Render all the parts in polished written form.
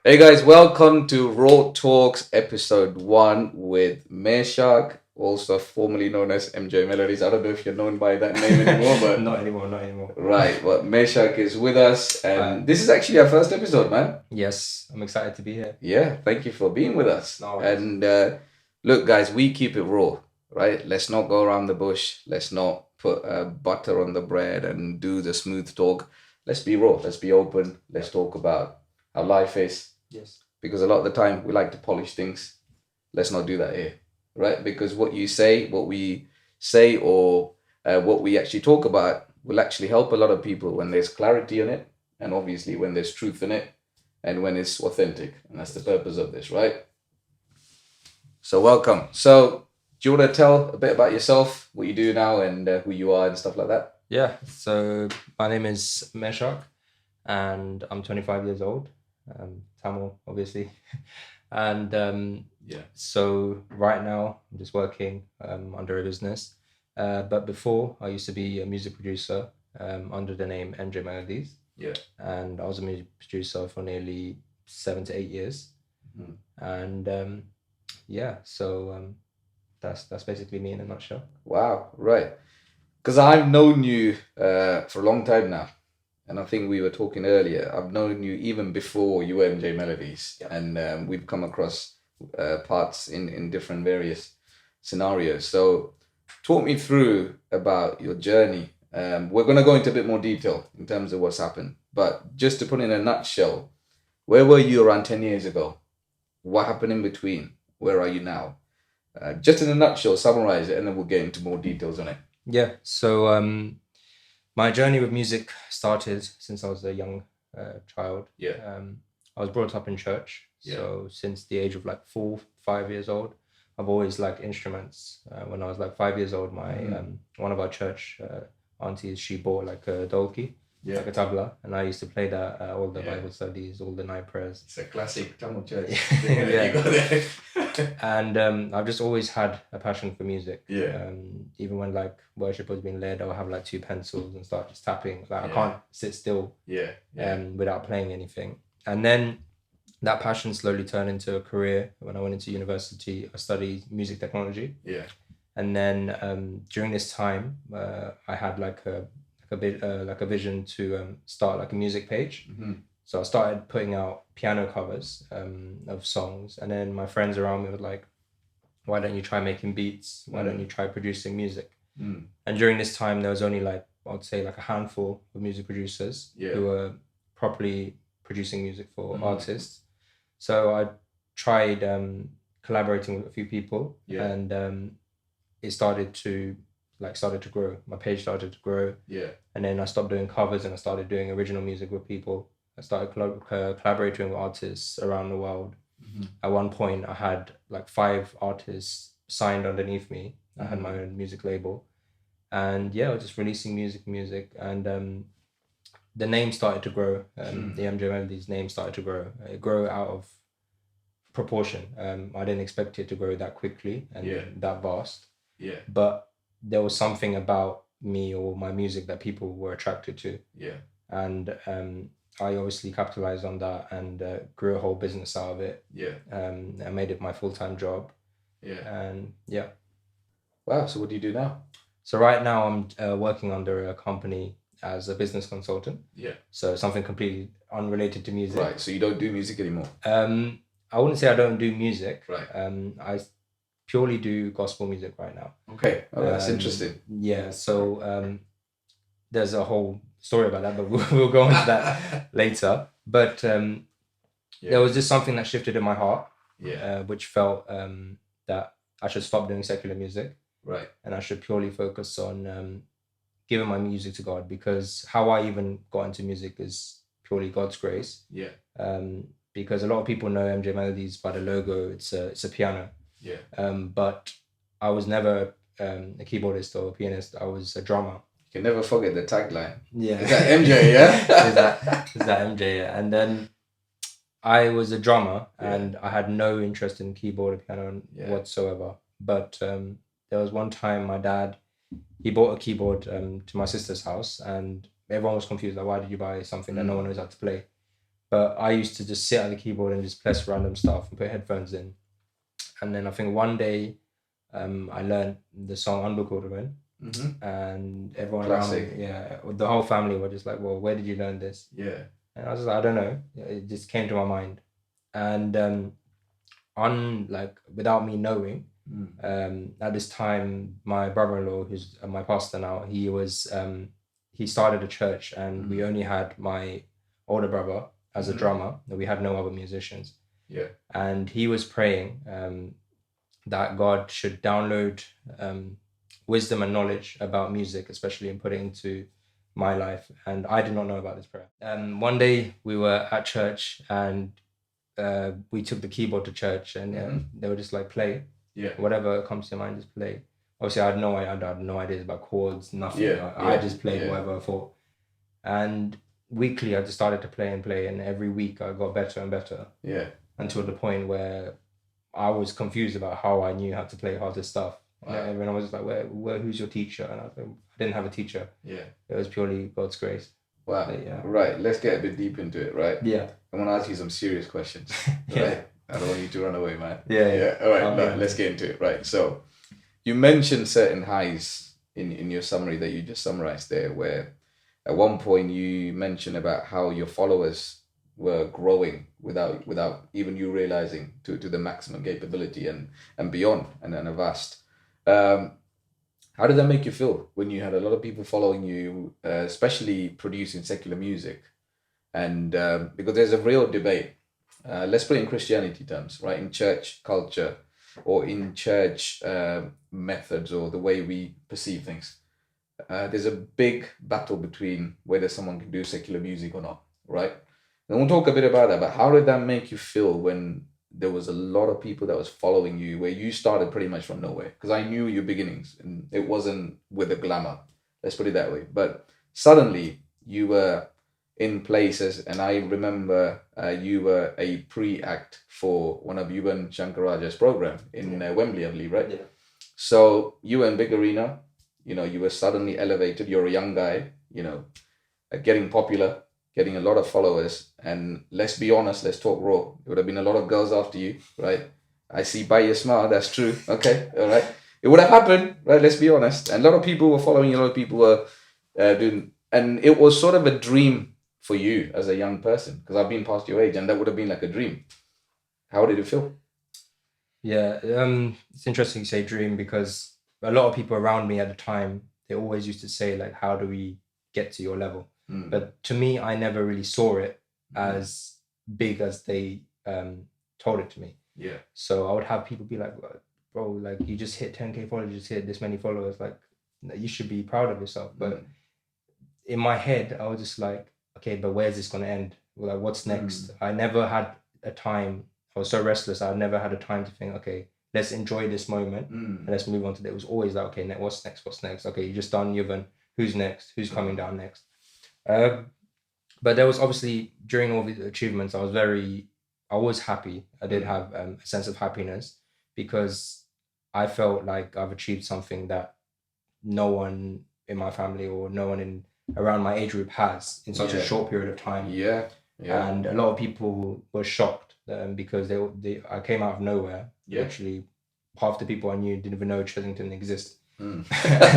Hey guys, welcome to Raw Talks episode 1 with Mehak, also formerly known as MJ Melodies. I don't know if you're known by that name anymore, but Not anymore, not anymore. right, but Mehak is with us, and Hi. this is actually our first episode, man. Yes, I'm excited to be here. Yeah, thank you for being with us. No worries. And look, guys, we keep it raw, right? Let's not go around the bush. Let's not put butter on the bread and do the smooth talk. Let's be raw. Let's be open. Let's talk about how life is. Yes. Because a lot of the time we like to polish things. Let's not do that here, right? Because what you say, what we say, or what we actually talk about will actually help a lot of people when there's clarity in it, and obviously when there's truth in it, and when it's authentic. And that's the purpose of this, right? So, welcome. So, do you want to tell a bit about yourself, what you do now, and who you are, and stuff like that? Yeah, so my name is Mehak and I'm 25 years old. Tamil, obviously. And so right now I'm just working under a business. But before I used to be a music producer under the name MJ Melodies. Yeah. And I was a music producer for nearly 7 to 8 years. Mhm. And so that's basically me in a nutshell. Wow, right. Because I've known you for a long time now. And I think we were talking earlier. I've known you even before you were MJ Melodies. Yeah. And we've come across parts in different various scenarios. So talk me through about your journey. We're going to go into a bit more detail in terms of what's happened. But just to put in a nutshell, where were you around 10 years ago? What happened in between? Where are you now? Just in a nutshell, summarize it, and then we'll get into more details on it. Yeah, so my journey with music started since I was a young child. Yeah. I was brought up in church, Yeah. so since the age of like 4, 5 years old, I've always liked instruments. When I was like 5 years old, my one of our church aunties, she bought like a dolki, Yeah. like a tabla, and I used to play that all the Yeah. Bible studies, all the night prayers. It's a classic Tamil church. Yeah. You go there. And I've just always had a passion for music. Yeah. Even when like worship was being led, I'll have like 2 pencils and start just tapping. Like I Yeah. can't sit still Yeah. without playing anything. And then that passion slowly turned into a career. When I went into university, I studied music technology. Yeah. And then during this time, I had like a vision to start like a music page. Mm-hmm. So I started putting out piano covers of songs, and then my friends around me were like, "Why don't you try making beats? Why don't you try producing music?" Mm. And during this time, there was only like I'd say like a handful of music producers who were properly producing music for artists. So I tried collaborating with a few people, and it started to grow. My page started to grow. Yeah. And then I stopped doing covers and I started doing original music with people. I started collaborating with artists around the world. Mm-hmm. At one point, I had like 5 artists signed underneath me. I had my own music label. And yeah, I was just releasing music. And the name started to grow. The MJ Melodies name started to grow. It grew out of proportion. I didn't expect it to grow that quickly and that vast. Yeah. But there was something about me or my music that people were attracted to. Yeah. And I obviously capitalized on that and grew a whole business out of it. Yeah. I made it my full-time job. Yeah. And yeah. Wow. So what do you do now? So right now I'm working under a company as a business consultant. Yeah. So something completely unrelated to music. Right. So you don't do music anymore. I wouldn't say I don't do music. Right. I purely do gospel music right now. Okay. Oh, that's interesting. Yeah. So there's a whole story about that, but we'll go into that later. But there was just something that shifted in my heart, which felt that I should stop doing secular music, right, and I should purely focus on giving my music to God, because how I even got into music is purely God's grace. Yeah. Because a lot of people know MJ Melodies by the logo. It's a piano. Yeah. But I was never a keyboardist or a pianist. I was a drummer. You can never forget the tagline. Yeah. Is that MJ, yeah? is that MJ, yeah. And then I was a drummer and I had no interest in keyboard or piano whatsoever. But there was one time my dad, he bought a keyboard to my sister's house, and everyone was confused. Like, why did you buy something that no one knows how to play? But I used to just sit at the keyboard and just press random stuff and put headphones in. And then I think one day I learned the song Untold, and everyone Classic. around me, the whole family were just like, well, where did you learn this? Yeah. And I was just like, I don't know. It just came to my mind. And without me knowing, at this time, my brother-in-law, who's my pastor now, he started a church, and we only had my older brother as a drummer, and we had no other musicians. Yeah. And he was praying that God should download wisdom and knowledge about music, especially, and put it into my life. And I did not know about this prayer. One day we were at church, and we took the keyboard to church, and they were just like, play. Yeah. Whatever comes to your mind, just play. Obviously, I had no ideas about chords, nothing. Yeah. I just played whatever I thought. And weekly, I just started to play and play, and every week I got better and better. Yeah. Until the point where I was confused about how I knew how to play harder stuff. Wow. And everyone was just like, "Where? Who's your teacher?" And I was like, I didn't have a teacher. Yeah. It was purely God's grace. Wow. Right. Let's get a bit deep into it, right? Yeah. I want to ask you some serious questions. Right? I don't want you to run away, man. Yeah. All right. Let's get into it. Right. So you mentioned certain highs in your summary that you just summarized there, where at one point you mentioned about how your followers were growing without even you realizing to the maximum capability and beyond and a vast. How did that make you feel when you had a lot of people following you, especially producing secular music? And because there's a real debate, let's put it in Christianity terms, right? In church culture or in church methods or the way we perceive things. There's a big battle between whether someone can do secular music or not, right? And we'll talk a bit about that, but how did that make you feel when there was a lot of people that was following you, where you started pretty much from nowhere? Because I knew your beginnings, and it wasn't with the glamour, let's put it that way. But suddenly you were in places, and I remember you were a pre-act for one of Yuvan Shankarajar's program in Wembley, I believe, right? Yeah. So you were in big arena, you were suddenly elevated. You're a young guy, getting popular, getting a lot of followers, and let's be honest, let's talk raw. There would have been a lot of girls after you, right? I see by your smile, that's true. Okay, all right. It would have happened, right? Let's be honest. And a lot of people were following you, a lot of people were doing, and it was sort of a dream for you as a young person, because I've been past your age, and that would have been like a dream. How did it feel? Yeah, it's interesting you say dream, because a lot of people around me at the time, they always used to say, like, how do we get to your level? But to me, I never really saw it as big as they told it to me. Yeah. So I would have people be like, bro, like, you just hit 10K followers, you just hit this many followers, like, you should be proud of yourself. But in my head, I was just like, okay, but where's this going to end? Like, what's next? I never had a time, I was so restless, I never had a time to think, okay, let's enjoy this moment and let's move on to it. It was always like, okay, what's next? Okay, you just done Yuvan, who's next? Who's coming down next? But there was obviously, during all the achievements, I was happy. I did have a sense of happiness, because I felt like I've achieved something that no one in my family or no one around my age group has in such a short period of time. Yeah. And a lot of people were shocked because I came out of nowhere. Actually, half the people I knew didn't even know Chesington existed. And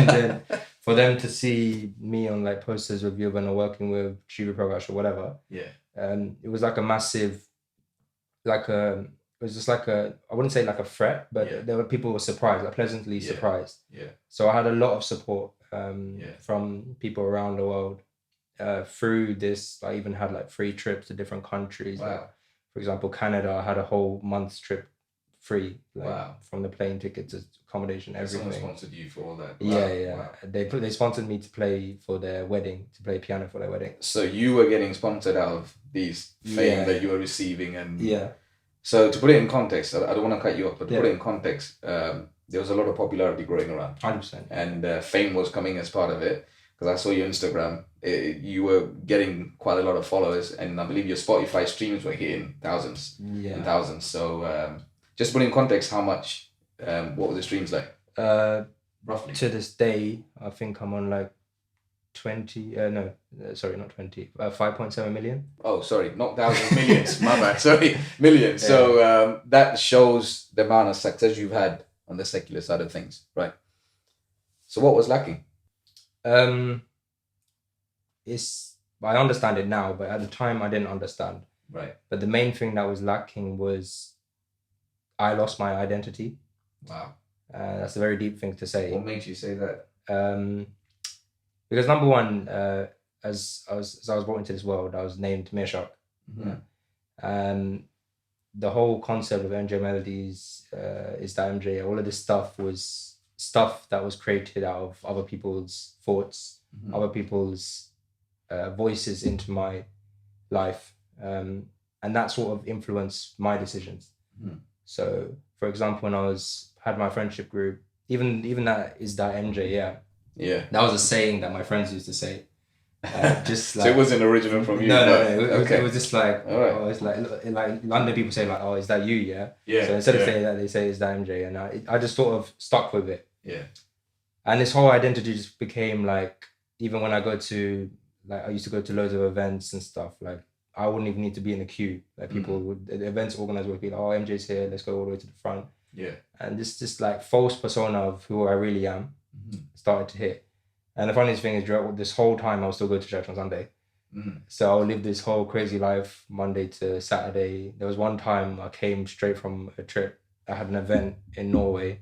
then for them to see me on like posters with Yuvan or working with Shiva Prakash or whatever, it was like a massive, it was just like I wouldn't say like a threat, but there were people who were surprised, like pleasantly surprised. So I had a lot of support from people around the world through this. I even had like free trips to different countries. Wow. Like, for example, Canada, I had a whole month's trip free, from the plane ticket to accommodation, everything. Someone sponsored you for all that? Wow. They sponsored me to play for their wedding, to play piano for their wedding. So you were getting sponsored out of these fame that you were receiving, and so to put it in context, I don't want to cut you off, but to put it in context, there was a lot of popularity growing around. 100%. And fame was coming as part of it, because I saw your Instagram. You were getting quite a lot of followers, and I believe your Spotify streams were hitting thousands and thousands. So just put in context, how much, what were the streams like? Roughly. To this day, I think I'm on like not 20, 5.7 million. Oh, sorry, not thousands, millions. My bad. Sorry, millions. So that shows the amount of success you've had on the secular side of things, right? So what was lacking? I understand it now, but at the time I didn't understand. Right. But the main thing that was lacking was I lost my identity. Wow. That's a very deep thing to say. What makes you say that? Because number one, as I was brought into this world, I was named Mehak. Mm-hmm. The whole concept of MJ Melodies, is that MJ, all of this stuff was stuff that was created out of other people's thoughts, Mm-hmm. other people's voices into my life, and that sort of influenced my decisions. Mm-hmm. So, for example, when I had my friendship group, even that is that MJ, Yeah. that was a saying that my friends used to say. Just like, so it wasn't original from you. No. It was just like, all right. oh, it's like London people say like, oh, is that you? Yeah. Yeah. So instead of saying that, they say is that MJ, and I just sort of stuck with it. Yeah. And this whole identity just became like, even when I go to, like, I used to go to loads of events and stuff, like I wouldn't even need to be in a queue. Like people would, the events organizer would be like, oh, MJ's here, let's go all the way to the front. Yeah. And this like false persona of who I really am started to hit. And the funniest thing is, throughout this whole time, I would still go to church on Sunday. So I would live this whole crazy life Monday to Saturday. There was one time I came straight from a trip. I had an event in Norway.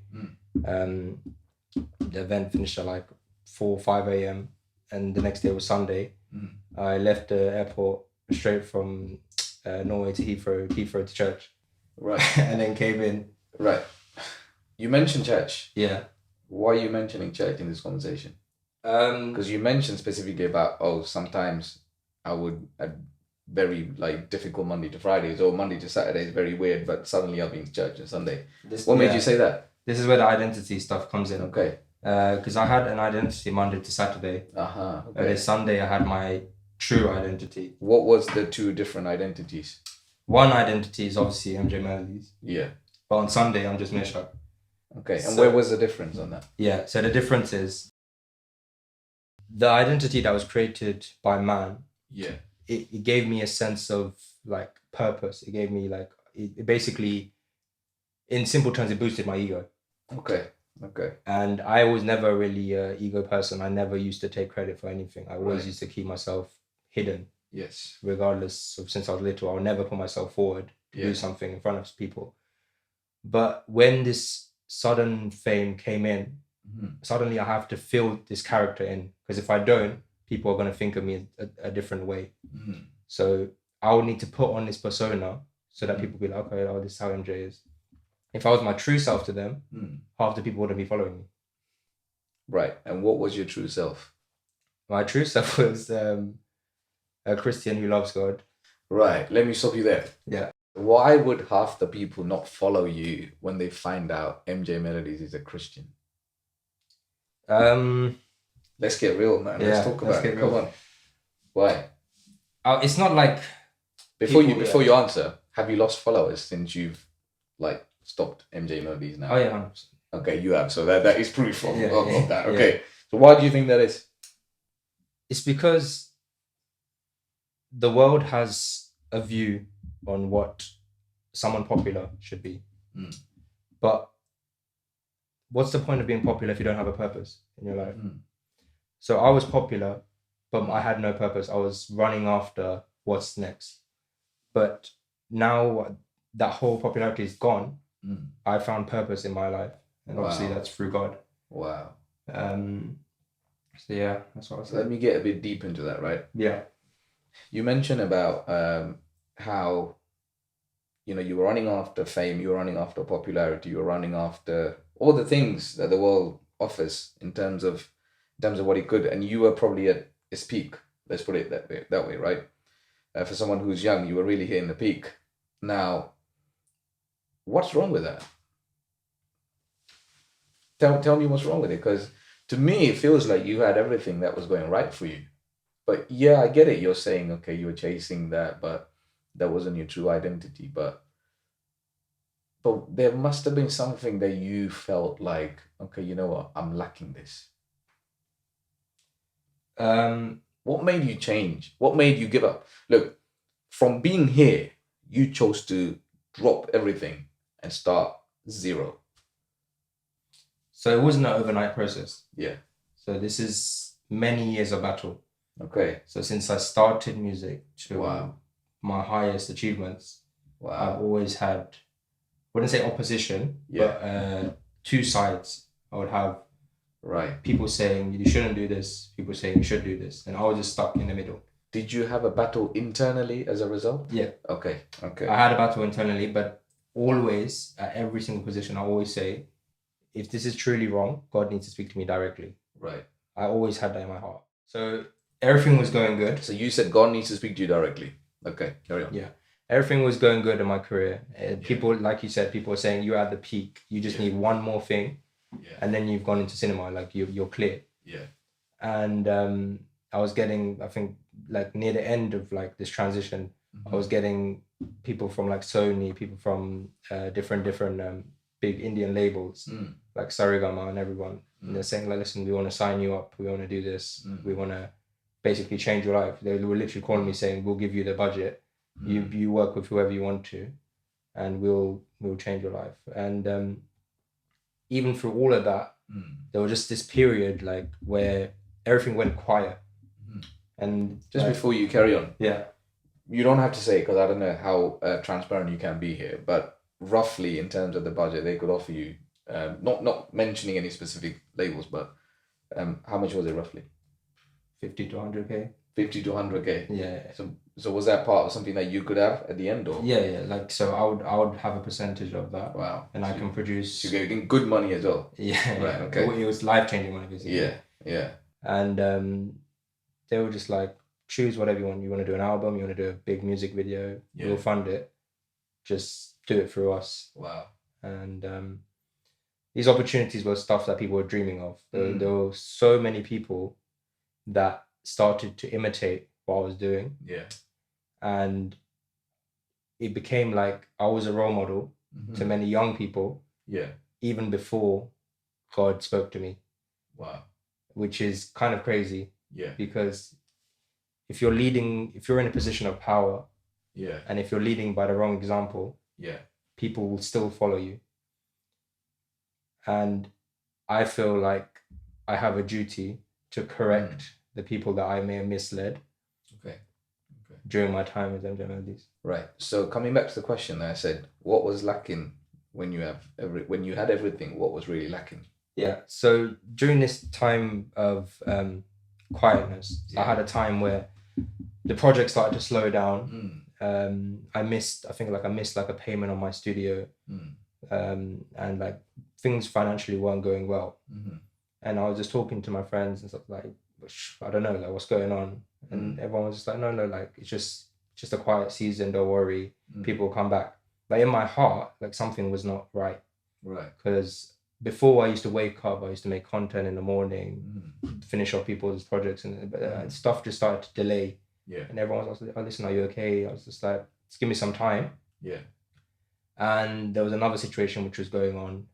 The event finished at like 4 or 5 a.m. and the next day was Sunday. I left the airport straight from Norway to Heathrow to church. Right. And then came in. Right. You mentioned church. Yeah. Why are you mentioning church in this conversation? Because you mentioned specifically about, sometimes I would very like difficult Monday to Fridays, or Monday to Saturdays very weird, but suddenly I'll be in church on Sunday. What made you say that? This is where the identity stuff comes in. Okay. Because I had an identity Monday to Saturday. Okay. Sunday I had my true identity. What was the two different identities? One identity is obviously MJ Melodies. Yeah. But on Sunday I'm just Mehak. Okay. And where was the difference on that? Yeah. So the difference is the identity that was created by man. Yeah. It gave me a sense of like purpose. It gave me like, it basically, in simple terms, it boosted my ego. Okay. And I was never really an ego person. I never used to take credit for anything. I always used to keep myself hidden. Yes. Regardless of, since I was little, I'll never put myself forward to do something in front of people. But when this sudden fame came in, suddenly I have to fill this character in, because if I don't, people are going to think of me a different way. So I would need to put on this persona so that people be like, okay, oh, this is how MJ is. If I was my true self to them, half the people wouldn't be following me. Right. And what was your true self? My true self was a Christian who loves God. Right. Let me stop you there. Yeah. Why would half the people not follow you when they find out MJ Melodies is a Christian? Let's get real, man. Yeah, let's talk about it. Come on. Why? It's not like before you answer, have you lost followers since you've like stopped MJ Melodies now? Oh yeah, 100%. Okay, you have. So that is proof of that. Okay. Yeah. So why do you think that is? It's because the world has a view on what someone popular should be. But what's the point of being popular if you don't have a purpose in your life? So I was popular, but I had no purpose. I was running after what's next. But now that whole popularity is gone, I found purpose in my life. And obviously that's through God. Wow. So yeah, that's what I was saying. Let me get a bit deep into that, right? Yeah. You mentioned about how, you were running after fame, you were running after popularity, you were running after all the things that the world offers in terms of what it could, and you were probably at its peak. Let's put it that way, right? For someone who's young, you were really hitting the peak. Now, what's wrong with that? Tell me what's wrong with it, because to me it feels like you had everything that was going right for you. But yeah, I get it. You're saying, okay, you were chasing that, but that wasn't your true identity. But there must have been something that you felt like, okay, you know what, I'm lacking this. What made you change? What made you give up? Look, from being here, you chose to drop everything and start zero. So it wasn't an overnight process. Yeah. So this is many years of battle. Okay. So since I started music to Wow. my highest achievements, Wow. I've always had, I wouldn't say opposition, but two sides. I would have Right. people saying you shouldn't do this, people saying you should do this, and I was just stuck in the middle. Did you have a battle internally as a result? Yeah. Okay. Okay. I had a battle internally, but always at every single position, I always say, if this is truly wrong, God needs to speak to me directly. Right. I always had that in my heart. So everything was going good. So you said God needs to speak to you directly. Okay, carry on. Yeah. Everything was going good in my career. People, like you said, people were saying you're at the peak. You just need one more thing. Yeah. And then you've gone into cinema, like you're clear. Yeah. And I was getting, I think, like near the end of like this transition, I was getting people from like Sony, people from different big Indian labels, like Sarigama and everyone. And they're saying like, listen, we want to sign you up. We want to do this. We want to basically change your life. They were literally calling me saying, we'll give you the budget. You work with whoever you want to, and we'll change your life. And even through all of that, there was just this period like where everything went quiet. And just before you carry on, yeah, you don't have to say, because I don't know how transparent you can be here, but roughly in terms of the budget they could offer you, not mentioning any specific labels, but how much was it roughly? 50 to 100K. 50 to 100K. Yeah. So was that part of something that you could have at the end, or? Yeah. Like, so I would have a percentage of that. Wow. And I can produce. So you're getting good money as well. Yeah. Right. Okay. It was life-changing money, basically. Yeah. Yeah. And they were just like, choose whatever you want. You want to do an album, you want to do a big music video, we'll fund it. Just do it through us. Wow. And these opportunities were stuff that people were dreaming of. There were so many people that started to imitate what I was doing. Yeah. And it became like I was a role model to many young people. Yeah. Even before God spoke to me. Wow. Which is kind of crazy. Yeah. Because if you're in a position of power, and if you're leading by the wrong example, people will still follow you. And I feel like I have a duty to correct the people that I may have misled. Okay. During my time with Melodies. Right. So coming back to the question, I said, what was lacking when you had everything? What was really lacking? Yeah. So during this time of quietness, I had a time where the project started to slow down. I missed like a payment on my studio, and like things financially weren't going well. And I was just talking to my friends and stuff like, I don't know, like what's going on, and everyone was just like, no, like it's just a quiet season. Don't worry, people will come back. Like in my heart, like something was not right. Right. Because before I used to wake up, I used to make content in the morning, finish off people's projects, and stuff just started to delay. Yeah. And everyone was like, oh, listen, are you okay? I was just like, just give me some time. Yeah. And there was another situation which was going on.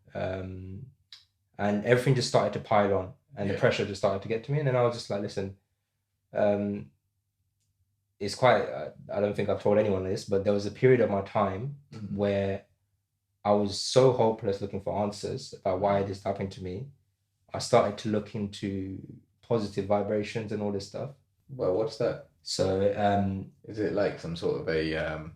And everything just started to pile on. And the pressure just started to get to me. And then I was just like, listen, it's quite, I don't think I've told anyone this, but there was a period of my time where I was so hopeless looking for answers about why this happened to me. I started to look into positive vibrations and all this stuff. Well, what's that? So, is it like some sort of a,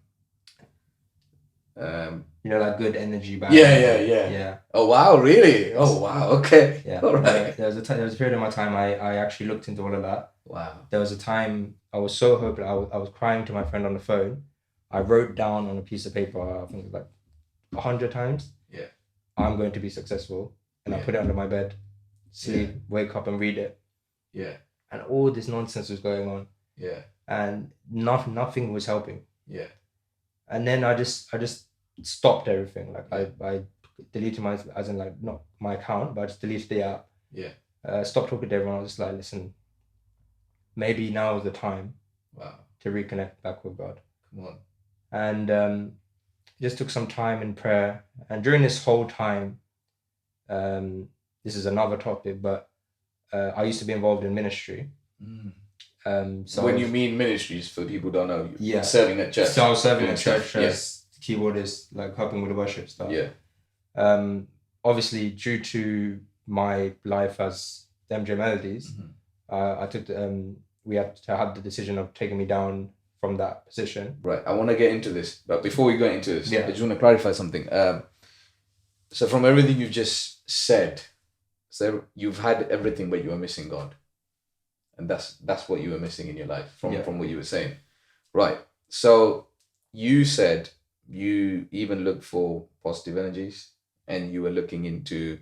like good energy back? Yeah. Oh wow, really? Oh wow, okay. Yeah. All right. There was a period of my time I actually looked into all of that. Wow. There was a time I was so hopeless. I was crying to my friend on the phone. I wrote down on a piece of paper, I think it was like 100 times. Yeah. I'm going to be successful, and I put it under my bed, sleep, wake up, and read it. Yeah. And all this nonsense was going on. Yeah. And nothing was helping. Yeah. And then I just stopped everything. Like I deleted my, as in like not my account, but I just deleted the app. Yeah. Stopped talking to everyone. I was just like, listen, maybe now is the time. Wow. To reconnect back with God. Come on. And just took some time in prayer. And during this whole time, this is another topic, but I used to be involved in ministry. So when you mean ministries, for people who don't know, yeah, serving at church. So I was serving doing at church stuff. Yeah. as keyboardist, like helping with the worship stuff. Yeah. Obviously, due to my life as MJ Melodies, I took we had to have the decision of taking me down from that position. Right. I want to get into this, but before we get into this, Yeah. I just want to clarify something. So from everything you've just said, so you've had everything, but you were missing God, and that's what you were missing in your life from what you were saying, right? So you said you even looked for positive energies, and you were looking into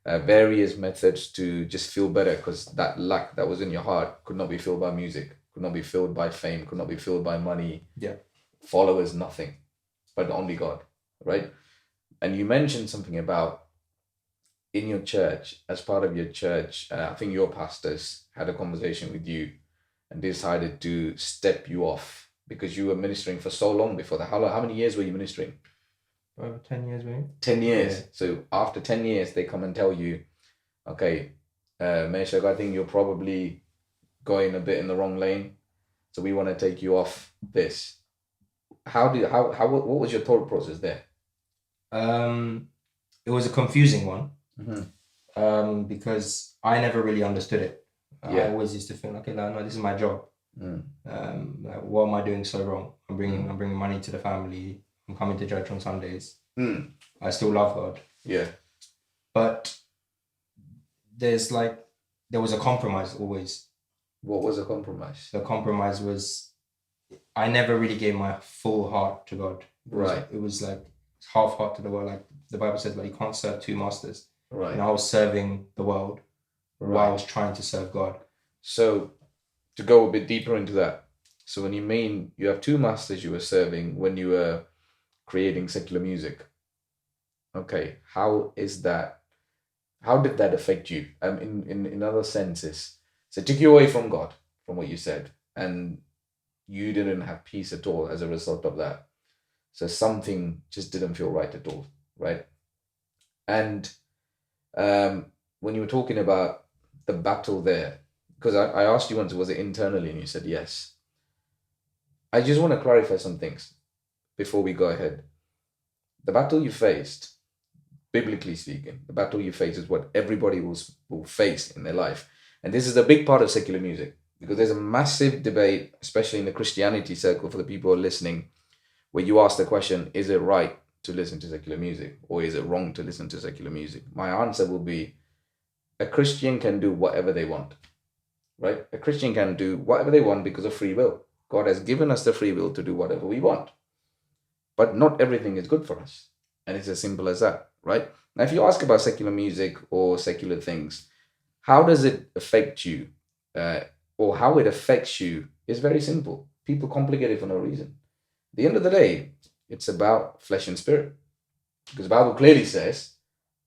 various methods to just feel better, because that lack that was in your heart could not be filled by music, could not be filled by fame, could not be filled by money, followers, nothing, but only God, right? And you mentioned something about in your church, as part of your church, I think your pastors had a conversation with you and decided to step you off because you were ministering for so long before that. How many years were you ministering? Over 10 years, maybe. 10 years. Yeah. So after 10 years, they come and tell you, okay, Mehak, I think you're probably going a bit in the wrong lane, so we want to take you off this. What was your thought process there? It was a confusing one. Because I never really understood it. I always used to think, okay, no, this is my job. Like, what am I doing so wrong? I'm bringing money to the family. I'm coming to church on Sundays. I still love God. Yeah. But there was a compromise always. What was a compromise? The compromise was I never really gave my full heart to God. It was like half heart to the world. Like the Bible says, like you can't serve two masters. Right. And I was serving the world while I was trying to serve God. So to go a bit deeper into that, so when you mean you have two masters you were serving when you were creating secular music, okay, how did that affect you? In other senses, so it took you away from God, from what you said, and you didn't have peace at all as a result of that. So something just didn't feel right at all, right? And when you were talking about the battle there, because I asked you once, was it internally, and you said yes. I just want to clarify some things before we go ahead. The battle you faced, biblically speaking, the battle you face is what everybody will face in their life. And this is a big part of secular music, because there's a massive debate, especially in the Christianity circle, for the people who are listening, where you ask the question, is it right to listen to secular music, or is it wrong to listen to secular music? My answer will be, a Christian can do whatever they want, right? A Christian can do whatever they want because of free will. God has given us the free will to do whatever we want. But not everything is good for us. And it's as simple as that, right? Now, if you ask about secular music or secular things, how does it affect you? Or how it affects you is very simple. People complicate it for no reason. At the end of the day, it's about flesh and spirit. Because the Bible clearly says,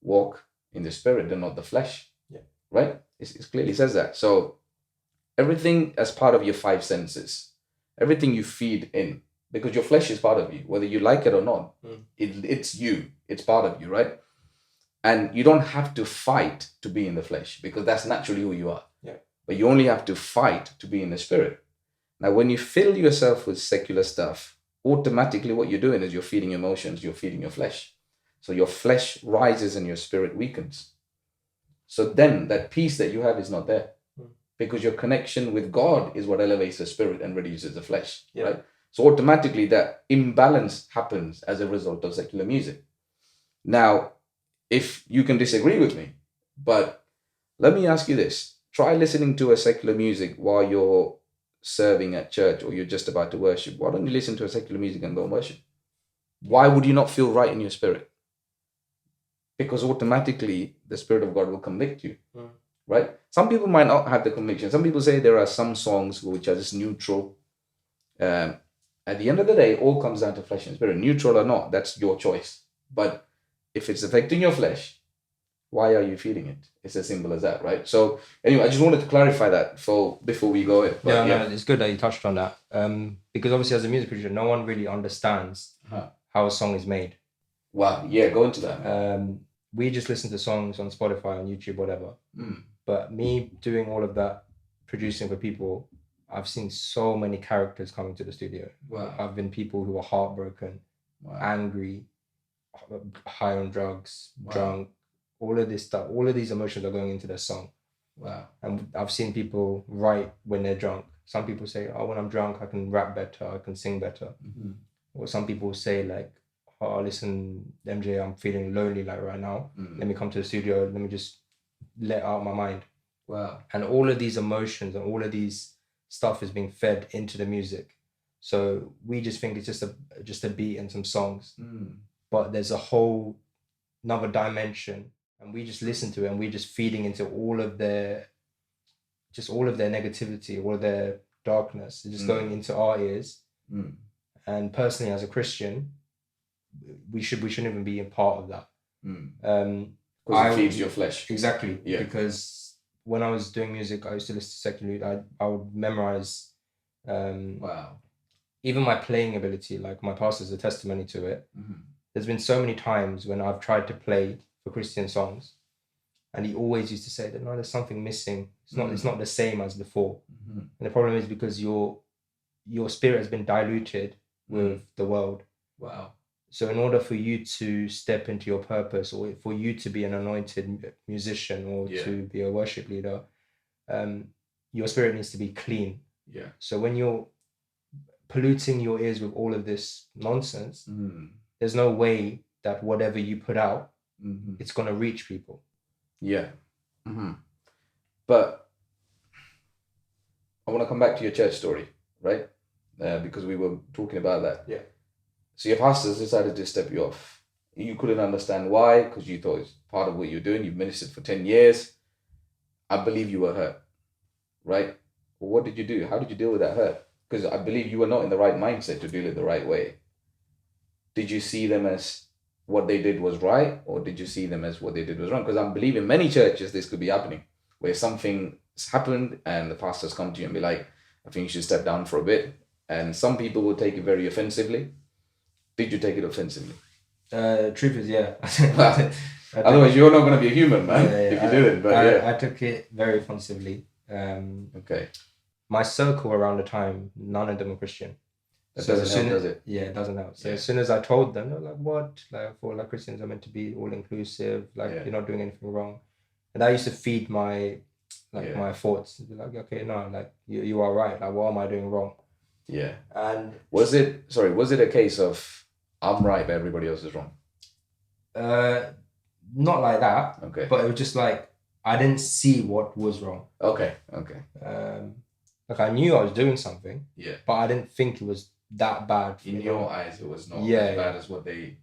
walk in the spirit and not the flesh. Yeah. Right? It clearly says that. So everything as part of your five senses, everything you feed in, because your flesh is part of you, whether you like it or not, it's you. It's part of you, right? And you don't have to fight to be in the flesh, because that's naturally who you are. Yeah. But you only have to fight to be in the spirit. Now, when you fill yourself with secular stuff, automatically what you're doing is you're feeding emotions, you're feeding your flesh. So your flesh rises and your spirit weakens. So then that peace that you have is not there, because your connection with God is what elevates the spirit and reduces the flesh, right? So automatically that imbalance happens as a result of secular music. Now, if you can disagree with me, but let me ask you this. Try listening to a secular music while you're serving at church, or you're just about to worship. Why don't you listen to a secular music and go and worship? Why would you not feel right in your spirit? Because automatically the Spirit of God will convict you, right? Some people might not have the conviction. Some people say there are some songs which are just neutral. At the end of the day, it all comes down to flesh and spirit. Neutral or not, that's your choice. But if it's affecting your flesh, why are you feeling it? It's as simple as that, right? So anyway, I just wanted to clarify that before we go in. But no, it's good that you touched on that. Because obviously as a music producer, no one really understands how a song is made. Wow, yeah, go into that. We just listen to songs on Spotify, on YouTube, whatever. But me doing all of that producing for people, I've seen so many characters coming to the studio. Wow. I've been people who are heartbroken, angry, high on drugs, drunk, all of this stuff, all of these emotions are going into their song. Wow. And I've seen people write when they're drunk. Some people say, oh, when I'm drunk, I can rap better, I can sing better. Or some people say like, oh, listen, MJ, I'm feeling lonely like right now. Let me come to the studio, let me just let out my mind. Wow. And all of these emotions and all of these stuff is being fed into the music. So we just think it's just a beat and some songs. But there's a whole another dimension, and we just listen to it and we're just feeding into all of their negativity, all of their darkness. It's just going into our ears. And personally, as a Christian, we shouldn't even be a part of that. Because it feeds your flesh. Exactly. Yeah. Because when I was doing music, I used to listen to secular. I would memorize. Wow. Even my playing ability, like my pastor's a testimony to it. There's been so many times when I've tried to play for Christian songs, and he always used to say that no, there's something missing. It's not the same as before. And the problem is because your spirit has been diluted with the world. Wow. So in order for you to step into your purpose, or for you to be an anointed musician, or to be a worship leader, your spirit needs to be clean. Yeah. So when you're polluting your ears with all of this nonsense, there's no way that whatever you put out, it's going to reach people. Yeah. But I want to come back to your church story, right? Because we were talking about that. Yeah. So your pastors decided to step you off. You couldn't understand why, because you thought it's part of what you're doing. You've ministered for 10 years. I believe you were hurt, right? Well, what did you do? How did you deal with that hurt? Because I believe you were not in the right mindset to deal it the right way. Did you see them as what they did was right, or did you see them as what they did was wrong? Because I believe in many churches this could be happening, where something's happened and the pastors come to you and be like, I think you should step down for a bit. And some people will take it very offensively. Did you take it offensively? Truth is, yeah. Otherwise, you're not going to be a human, man, if you didn't. But I took it very offensively. Okay. My circle around the time, none of them were Christian. That doesn't help, does it? Yeah, it doesn't help. So as soon as I told them, they're like, what? Like, I thought like Christians are meant to be all inclusive, like you're not doing anything wrong. And that used to feed my my thoughts. Like, okay, no, like you are right. Like, what am I doing wrong? Yeah. And was it a case of I'm right but everybody else is wrong? Not like that. Okay. But it was just like I didn't see what was wrong. Okay. Like I knew I was doing something. Yeah. But I didn't think it was that bad. In your eyes, it was not as bad as what they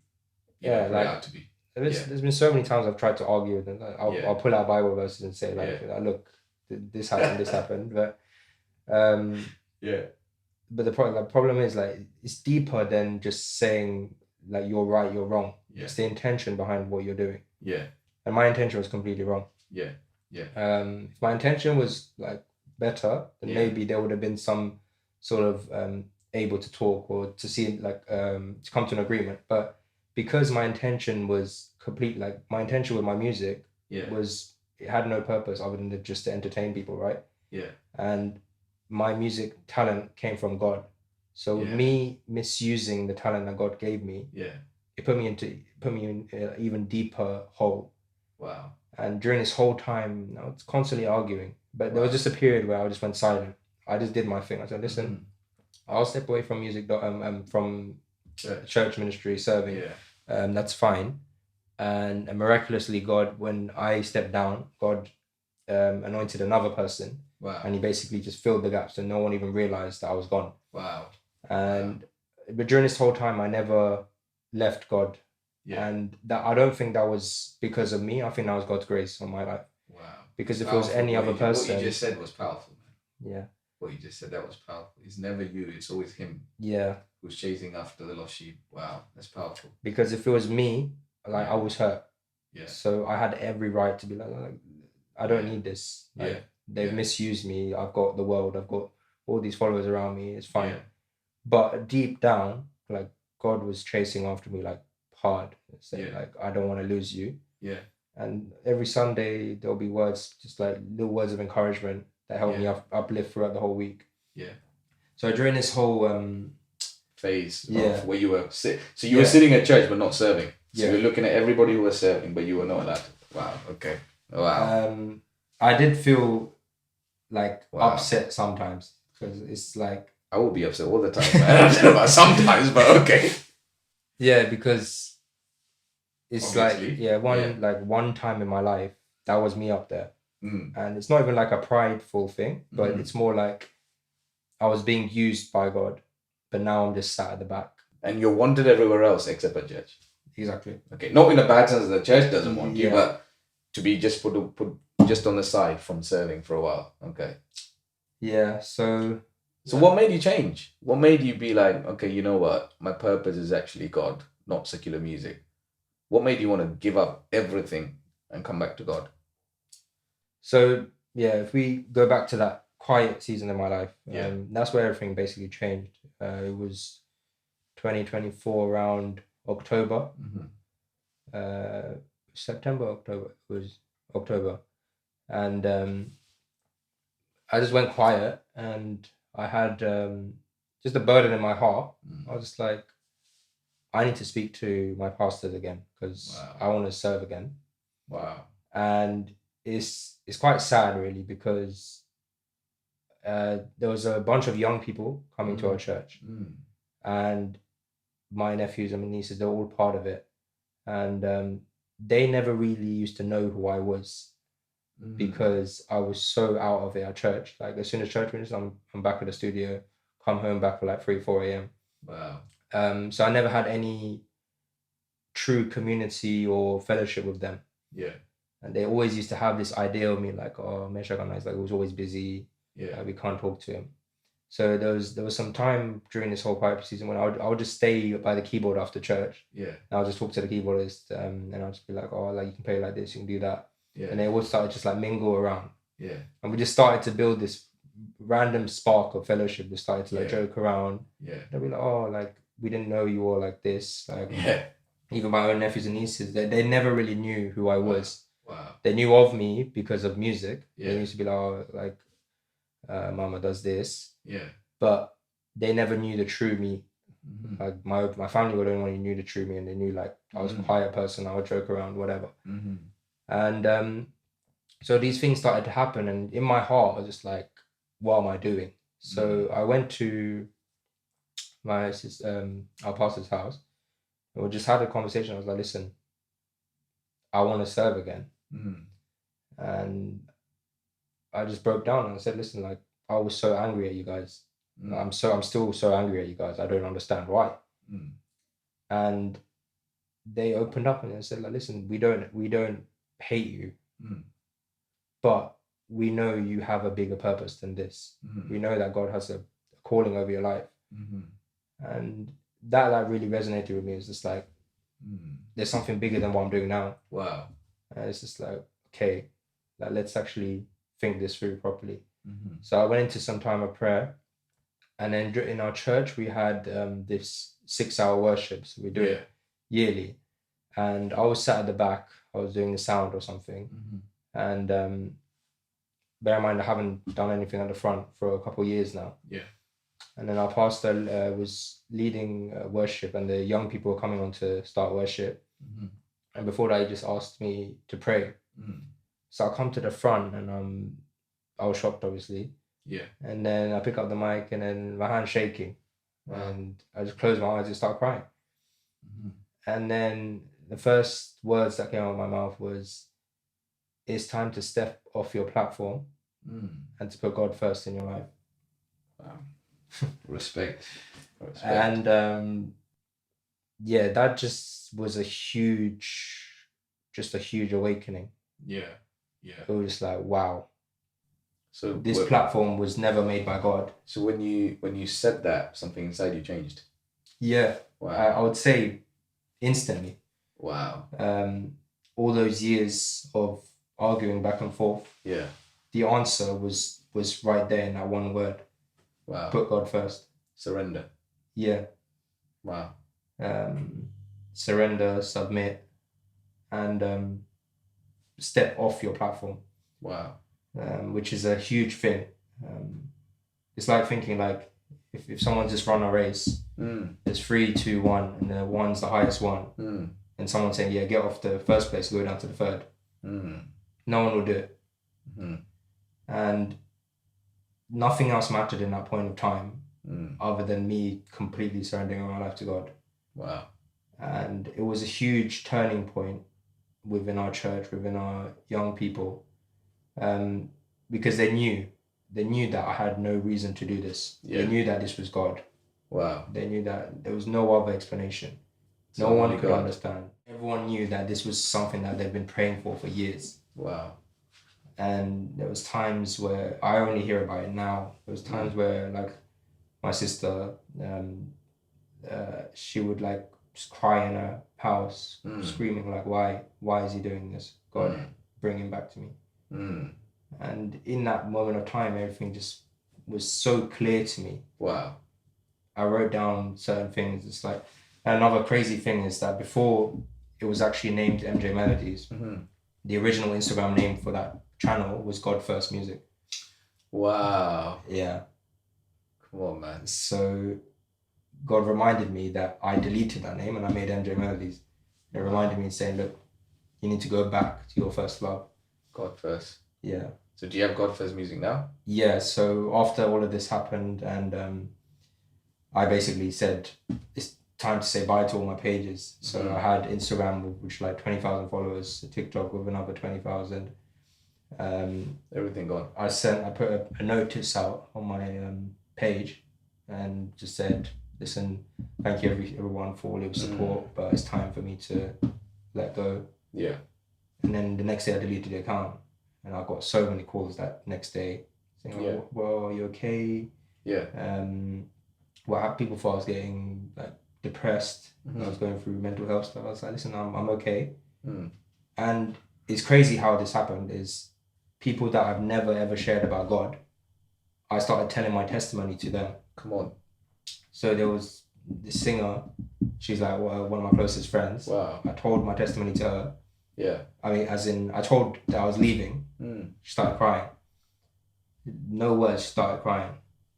put out to be. There's been so many times I've tried to argue with them. Like, I'll pull out Bible verses and say like look, this happened, this happened. But But the problem is like it's deeper than just saying like you're right, you're wrong. Yeah. It's the intention behind what you're doing. Yeah. And my intention was completely wrong. Yeah. Yeah. If my intention was like better, then maybe there would have been some sort of able to talk or to see like to come to an agreement. But because my intention was complete, like my intention with my music was it had no purpose other than just to entertain people, right? Yeah. And my music talent came from God. So me misusing the talent that God gave me, it put me in an even deeper hole. Wow. And during this whole time, I was constantly arguing. But there was just a period where I just went silent. I just did my thing. I said, listen, I'll step away from music, from church ministry, serving. Yeah. That's fine. And miraculously, God, when I stepped down, God anointed another person. Wow. And he basically just filled the gaps and no one even realized that I was gone. Wow. But during this whole time, I never left God. Yeah. And that I don't think that was because of me. I think that was God's grace on my life. Wow. Because if it was any other person... What you just said was powerful, man. Yeah. What you just said, that was powerful. It's never you, it's always him. Yeah. Who's chasing after the lost sheep. Wow, that's powerful. Because if it was me, like I was hurt. Yeah. So I had every right to be like I don't need this. Like, they've misused me. I've got the world. I've got all these followers around me. It's fine. Yeah. But deep down, like God was chasing after me like hard. Saying like, I don't want to lose you. Yeah. And every Sunday there'll be words, just like little words of encouragement that helped me uplift throughout the whole week. Yeah. So during this whole phase Yeah. of where you were so you were sitting at church but not serving. So you were looking at everybody who was serving, but you were not allowed. Wow. Okay. Wow. I did feel like upset sometimes because it's like I will be upset all the time, man. I don't know about sometimes, but okay. Yeah, because it's Obviously. like one time in my life that was me up there, and it's not even like a prideful thing, but it's more like I was being used by God, but now I'm just sat at the back. And you're wanted everywhere else except at church. Exactly. Okay, not in a bad sense that the church doesn't want you, but to be just put just on the side from serving for a while. Okay. Yeah. So what made you change? What made you be like, okay, you know what? My purpose is actually God, not secular music. What made you want to give up everything and come back to God? So if we go back to that quiet season in my life, that's where everything basically changed. It was 2024 around October. September, October. It was October. And I just went quiet, and I had just a burden in my heart. I was just like, I need to speak to my pastors again because I want to serve again. Wow. And it's quite sad, really, because there was a bunch of young people coming to our church, and my nephews and my nieces, they're all part of it. And they never really used to know who I was because I was so out of it at church. Like, as soon as church finished, I'm back at the studio, come home back at like 3-4 a.m. Wow. So I never had any true community or fellowship with them. Yeah. And they always used to have this idea of me like, oh, Mehak is like, he was always busy. Yeah. We can't talk to him. So there was some time during this whole pipe season when I would just stay by the keyboard after church. Yeah. And I'll just talk to the keyboardist, and I'll just be like, oh, like, you can play like this, you can do that. Yeah. And they all started just like mingle around. Yeah. And we just started to build this random spark of fellowship. We started to like joke around. Yeah. They'll be like, oh, like, we didn't know you were like this. Like, even my own nephews and nieces, they never really knew who I was. Wow. They knew of me because of music. Yeah. They used to be like, oh, like, Mama does this. Yeah. But they never knew the true me. Like, my family were the only one who knew the true me, and they knew like I was a quiet person. I would joke around, whatever. And so these things started to happen, and in my heart, I was just like, what am I doing? So I went to my our pastor's house, and we just had a conversation. I was like, listen, I want to serve again. And I just broke down and I said, listen, like, I was so angry at you guys. I'm still so angry at you guys. I don't understand why. And they opened up and they said, like, listen, we don't hate you, but we know you have a bigger purpose than this. We know that God has a calling over your life. And that really resonated with me. It's just like, there's something bigger than what I'm doing now. Wow. And it's just like, okay, like, let's actually think this through properly. So I went into some time of prayer, and then in our church we had this 6-hour worship. So we do it yearly, and I was sat at the back. I was doing the sound or something, and bear in mind I haven't done anything at the front for a couple of years now. Yeah. And then our pastor was leading worship, and the young people were coming on to start worship. And before that, he just asked me to pray. So I come to the front, and I was shocked, obviously. Yeah. And then I pick up the mic, and then my hand's shaking. Wow. And I just close my eyes and start crying. And then the first words that came out of my mouth was, it's time to step off your platform and to put God first in your life. Wow. Respect. And that just was a huge awakening. Yeah. It was just like, wow. So this platform was never made by God. So when you said that, something inside you changed? Yeah. Wow. I would say instantly. Wow. All those years of arguing back and forth. Yeah. The answer was right there in that one word. Wow. Put God first. Surrender. Yeah. Wow. Surrender, submit, and step off your platform. Wow. which is a huge thing. It's like thinking like if someone just run a race, there's 3, 2, 1, and the one's the highest one, and someone saying, yeah, get off the first place, go down to the third. No one will do it. And nothing else mattered in that point of time other than me completely surrendering my life to God. Wow. And it was a huge turning point within our church, within our young people, because they knew that I had no reason to do this. They knew that this was God. Wow. They knew that there was no other explanation. No one could understand. Everyone knew that this was something that they'd been praying for years. Wow. And there was times where I only hear about it now. There was times where like my sister, she would like just cry in her house, screaming like, why is he doing this? God, bring him back to me. And in that moment of time, everything just was so clear to me. Wow. I wrote down certain things. It's like, another crazy thing is that before it was actually named MJ Melodies, the original Instagram name for that channel was God First Music. Wow. Yeah. Come on, man. So God reminded me that I deleted that name and I made MJ Melodies. It reminded me saying, look, you need to go back to your first love. God First. Yeah. So do you have God First Music now? Yeah. So after all of this happened and I basically said, it's time to say bye to all my pages. So I had Instagram, which like 20,000 followers, TikTok with another 20,000. Everything gone. I put a notice out on my page and just said, listen, thank you everyone for all your support, but it's time for me to let go. Yeah. And then the next day I deleted the account and I got so many calls that next day saying, oh, well, are you okay? Yeah. People thought I was getting like depressed. I was going through mental health stuff. I was like, listen, I'm okay. And it's crazy how this happened is people that I've never ever shared about God, I started telling my testimony to them. Come on. So there was this singer, she's like one of my closest friends. Wow. I told my testimony to her. Yeah. I mean, as in, I told that I was leaving. She started crying. No words, she started crying.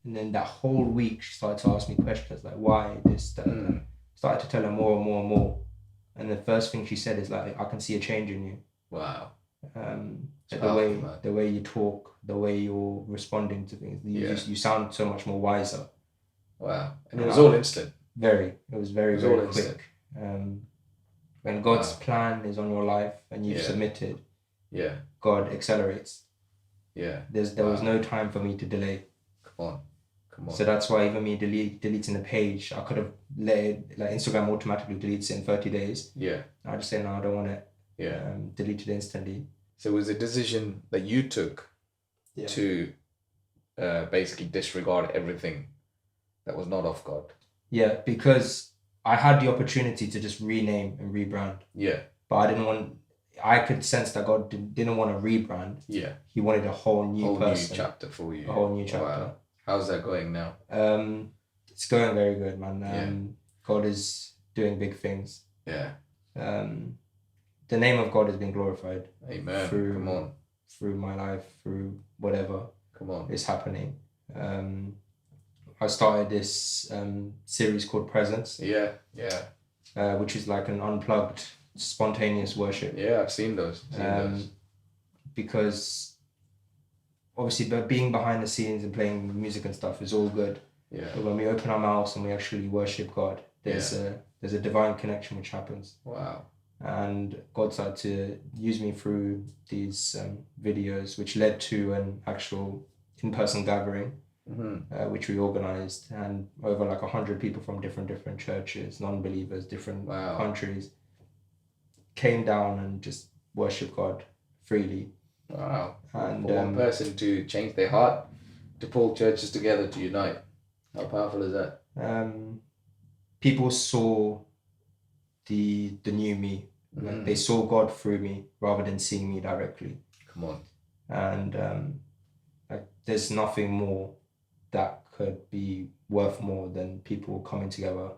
And then that whole week, she started to ask me questions like, why this, that, that. Started to tell her more and more and more. And the first thing she said is like, I can see a change in you. Wow. The way you talk, the way you're responding to things, you sound so much more wiser. Wow. And it was all instant. It was very quick. When God's plan is on your life and you've submitted, God accelerates. Yeah. There was no time for me to delay. Come on. So that's why even me deleting the page, I could have let it, like Instagram automatically deletes it in 30 days. Yeah. I just say, no, I don't want it. Yeah. Deleted instantly. So it was a decision that you took to basically disregard everything that was not of God. Yeah, because I had the opportunity to just rename and rebrand. Yeah. But I could sense that God didn't want to rebrand. Yeah. He wanted a whole new person. New chapter for you. A whole new chapter. Wow. How's that going now? It's going very good, man. God is doing big things. Yeah. The name of God has been glorified. Amen. Come on. Through my life, through whatever is happening. I started this series called Presence. Yeah. Which is like an unplugged, spontaneous worship. Yeah, I've seen those. Because obviously, but being behind the scenes and playing music and stuff is all good. Yeah. But when we open our mouths and we actually worship God, there's a divine connection which happens. Wow. And God started to use me through these videos, which led to an actual in-person gathering, which we organized, and over like 100 people from different churches, non-believers, different countries, came down and just worship God freely. Wow. And for one person to change their heart, to pull churches together to unite. How powerful is that? People saw the new me. Like they saw God through me rather than seeing me directly. Come on. And like there's nothing more that could be worth more than people coming together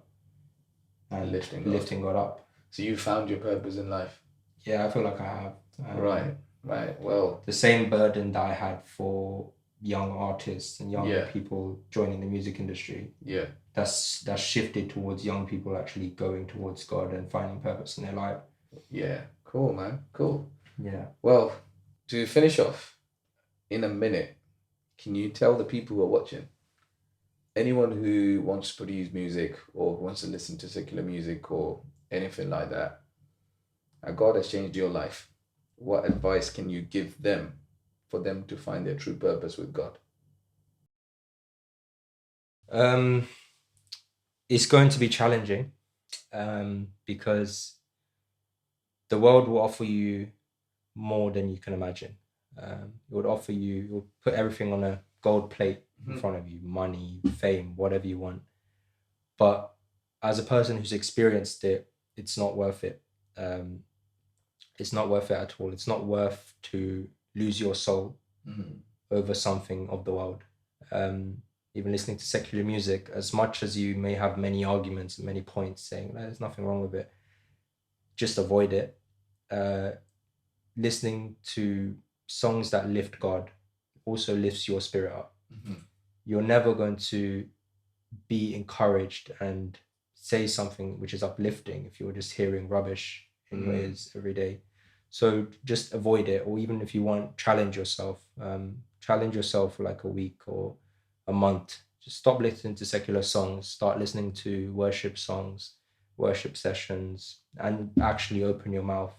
and lifting God up. So you found your purpose in life? Yeah, I feel like I have. Right. Right. Well, The same burden that I had for young artists and young Yeah. people joining the music industry, yeah. that's shifted towards young people actually going towards God and finding purpose in their life. Yeah. Cool, man. Cool. Yeah. Well, to finish off, in a minute, can you tell the people who are watching, anyone who wants to produce music or wants to listen to secular music or anything like that, God has changed your life. What advice can you give them for them to find their true purpose with God? It's going to be challenging because the world will offer you more than you can imagine. It would offer you, it would put everything on a gold plate in front of you, money, fame, whatever you want. But as a person who's experienced it, it's not worth it. It's not worth it at all. It's not worth to lose your soul over something of the world. Even listening to secular music, as much as you may have many arguments and many points saying there's nothing wrong with it, just avoid it. Listening to songs that lift God also lifts your spirit up. You're never going to be encouraged and say something which is uplifting if you're just hearing rubbish in your ears every day. So just avoid it, or even if you want, challenge yourself. Challenge yourself for like a week or a month. Just stop listening to secular songs, start listening to worship songs, worship sessions, and actually open your mouth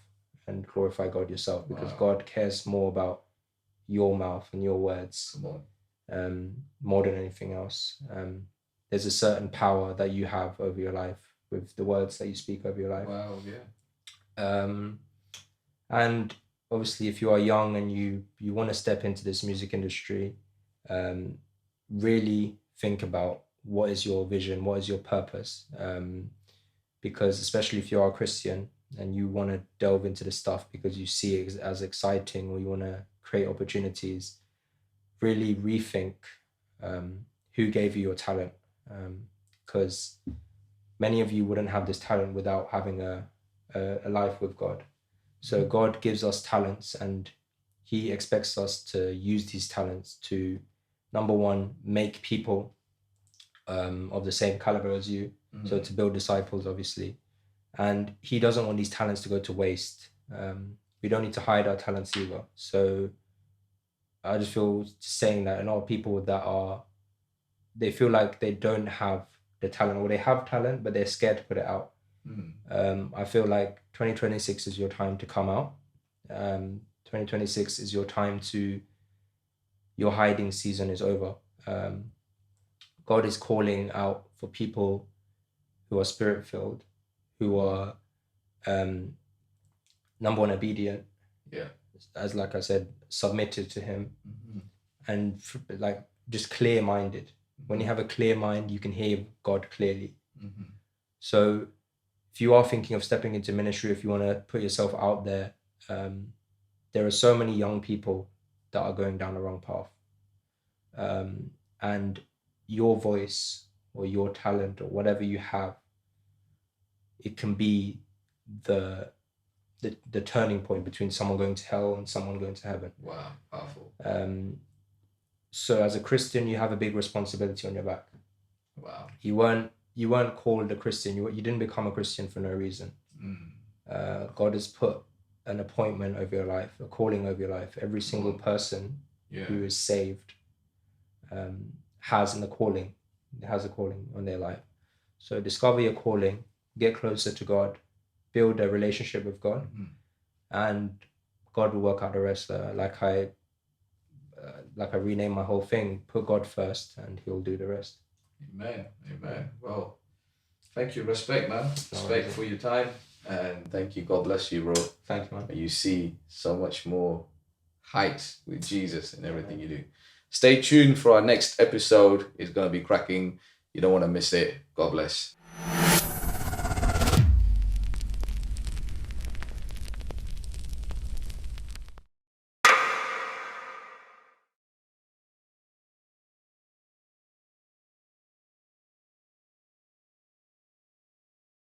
and glorify God yourself, because God cares more about your mouth and your words more than anything else. There's a certain power that you have over your life with the words that you speak over your life. Wow, yeah. And obviously, if you are young and you want to step into this music industry, really think about what is your vision, what is your purpose. Because especially if you are a Christian and you want to delve into this stuff because you see it as exciting, or you want to create opportunities, really rethink who gave you your talent. Because many of you wouldn't have this talent without having a life with God. So God gives us talents, and he expects us to use these talents to, number one, make people of the same caliber as you. So to build disciples, obviously. And he doesn't want these talents to go to waste. We don't need to hide our talents either. So I just feel saying that a lot of people that they feel like they don't have the talent, or they have talent, but they're scared to put it out. I feel like 2026 is your time to come out. 2026 is your time your hiding season is over. God is calling out for people who are spirit filled, who are number one, obedient. Yeah. As like I said, submitted to him, and like just clear minded. When you have a clear mind, you can hear God clearly. So if you are thinking of stepping into ministry, if you want to put yourself out there, there are so many young people that are going down the wrong path. And your voice or your talent or whatever you have, it can be the turning point between someone going to hell and someone going to heaven. Wow, powerful. So as a Christian, you have a big responsibility on your back. Wow. You weren't called a Christian. You didn't become a Christian for no reason. God has put an appointment over your life, a calling over your life. Every single person who is saved has a calling on their life. So discover your calling, get closer to God, build a relationship with God, and God will work out the rest. Like I rename my whole thing, put God first and he'll do the rest. Amen. Well, thank you. Respect, man. Respect for your time. And thank you. God bless you, bro. Thank you, man. You see so much more height with Jesus in everything you do. Stay tuned for our next episode. It's going to be cracking. You don't want to miss it. God bless.